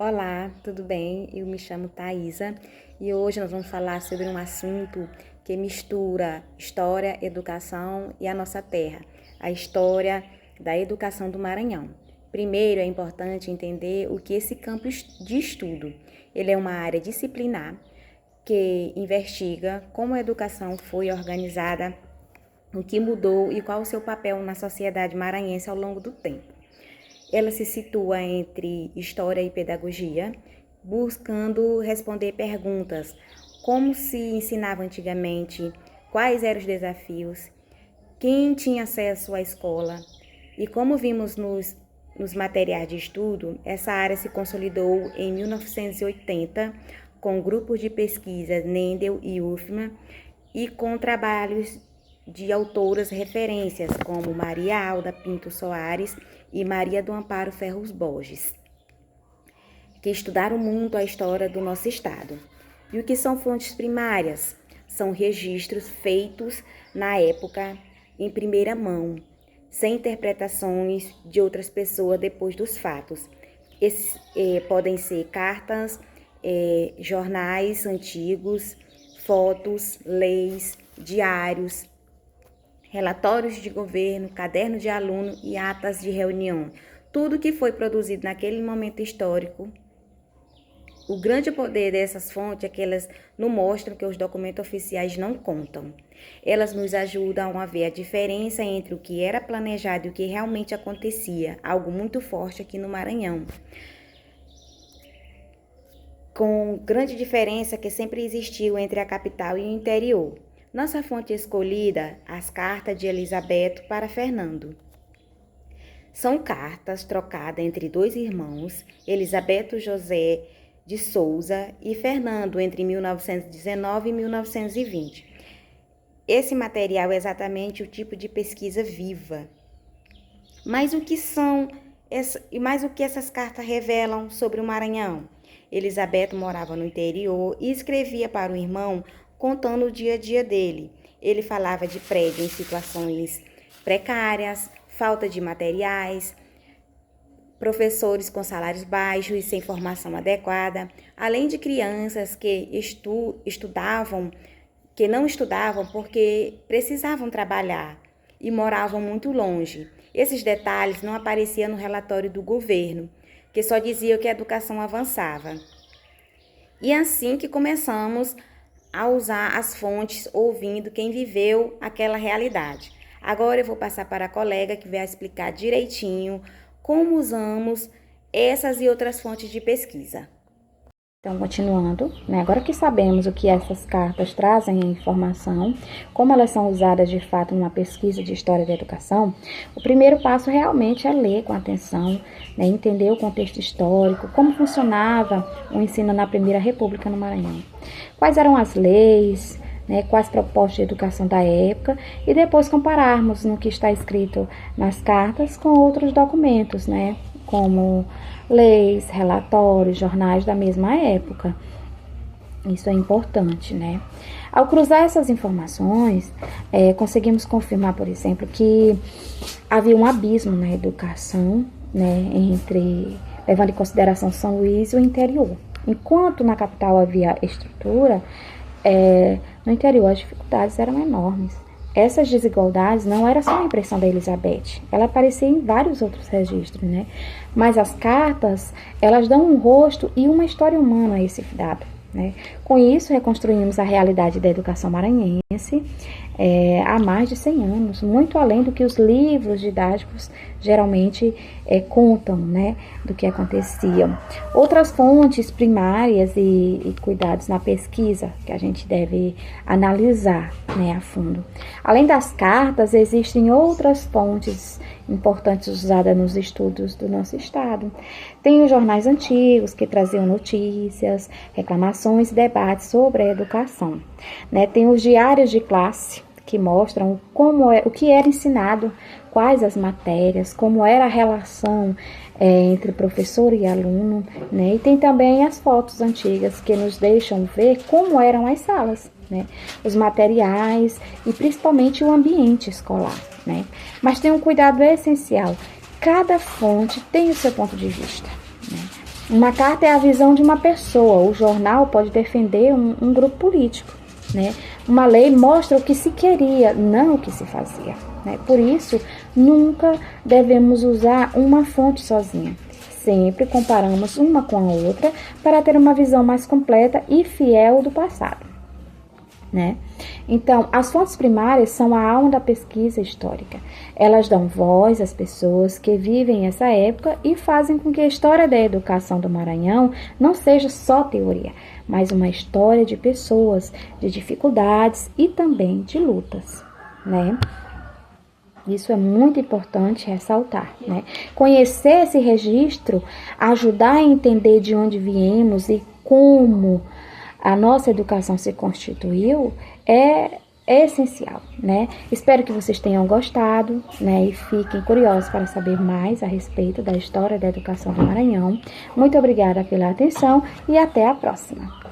Olá, tudo bem? Eu me chamo Thaisa e hoje nós vamos falar sobre um assunto que mistura história, educação e a nossa terra, a história da educação do Maranhão. Primeiro, é importante entender o que esse campo de estudo. Ele é uma área disciplinar que investiga como a educação foi organizada, o que mudou e qual o seu papel na sociedade maranhense ao longo do tempo. Ela se situa entre história e pedagogia, buscando responder perguntas como se ensinava antigamente, quais eram os desafios, quem tinha acesso à escola. E como vimos nos materiais de estudo, essa área se consolidou em 1980 com grupos de pesquisa Nendel e Uffman e com trabalhos de autoras referências como Maria Alda Pinto Soares e Maria do Amparo Ferros Borges, que estudaram muito a história do nosso estado. E o que são fontes primárias? São registros feitos na época em primeira mão, sem interpretações de outras pessoas depois dos fatos. Esses podem ser cartas, jornais antigos, fotos, leis, diários, relatórios de governo, caderno de aluno e atas de reunião. Tudo que foi produzido naquele momento histórico. O grande poder dessas fontes é que elas nos mostram que os documentos oficiais não contam. Elas nos ajudam a ver a diferença entre o que era planejado e o que realmente acontecia, algo muito forte aqui no Maranhão. Com grande diferença que sempre existiu entre a capital e o interior. Nossa fonte escolhida, as cartas de Elisabeto para Fernando. São cartas trocadas entre dois irmãos, Elisabeto José de Souza e Fernando, entre 1919 e 1920. Esse material é exatamente o tipo de pesquisa viva. Mas o que essas cartas revelam sobre o Maranhão? Elisabeto morava no interior e escrevia para o irmão contando o dia a dia dele. Ele falava de prédio em situações precárias, falta de materiais, professores com salários baixos e sem formação adequada, além de crianças que não estudavam porque precisavam trabalhar e moravam muito longe. Esses detalhes não apareciam no relatório do governo, que só dizia que a educação avançava. E assim que começamos a usar as fontes, ouvindo quem viveu aquela realidade. Agora eu vou passar para a colega que vai explicar direitinho como usamos essas e outras fontes de pesquisa. Então, continuando, agora que sabemos o que essas cartas trazem em informação, como elas são usadas de fato numa pesquisa de história da educação, o primeiro passo realmente é ler com atenção, entender o contexto histórico, como funcionava o ensino na Primeira República no Maranhão, quais eram as leis, quais propostas de educação da época, e depois compararmos no que está escrito nas cartas com outros documentos, como leis, relatórios, jornais da mesma época. Isso é importante, Ao cruzar essas informações, conseguimos confirmar, por exemplo, que havia um abismo na educação, levando em consideração São Luís e o interior. Enquanto na capital havia estrutura, no interior as dificuldades eram enormes. Essas desigualdades não era só a impressão da Elizabeth, ela aparecia em vários outros registros, Mas as cartas, elas dão um rosto e uma história humana a esse dado, Com isso, reconstruímos a realidade da educação maranhense há mais de 100 anos, muito além do que os livros didáticos geralmente contam, do que acontecia. Outras fontes primárias e cuidados na pesquisa que a gente deve analisar, a fundo. Além das cartas, existem outras fontes importantes usadas nos estudos do nosso estado. Tem os jornais antigos que traziam notícias, reclamações e debates sobre a educação. Tem os diários de classe que mostram o que era ensinado, quais as matérias, como era a relação entre professor e aluno, E tem também as fotos antigas que nos deixam ver como eram as salas, Os materiais e principalmente o ambiente escolar, Mas tem um cuidado essencial. Cada fonte tem o seu ponto de vista, Uma carta é a visão de uma pessoa, o jornal pode defender um grupo político, né? Uma lei mostra o que se queria, não o que se fazia, né? Por isso, nunca devemos usar uma fonte sozinha. Sempre comparamos uma com a outra para ter uma visão mais completa e fiel do passado, né? Então, as fontes primárias são a alma da pesquisa histórica. Elas dão voz às pessoas que vivem essa época e fazem com que a história da educação do Maranhão não seja só teoria, mas uma história de pessoas, de dificuldades e também de lutas, né? Isso é muito importante ressaltar, né? Conhecer esse registro, ajudar a entender de onde viemos e como a nossa educação se constituiu é essencial, né? Espero que vocês tenham gostado, né? E fiquem curiosos para saber mais a respeito da história da educação do Maranhão. Muito obrigada pela atenção e até a próxima.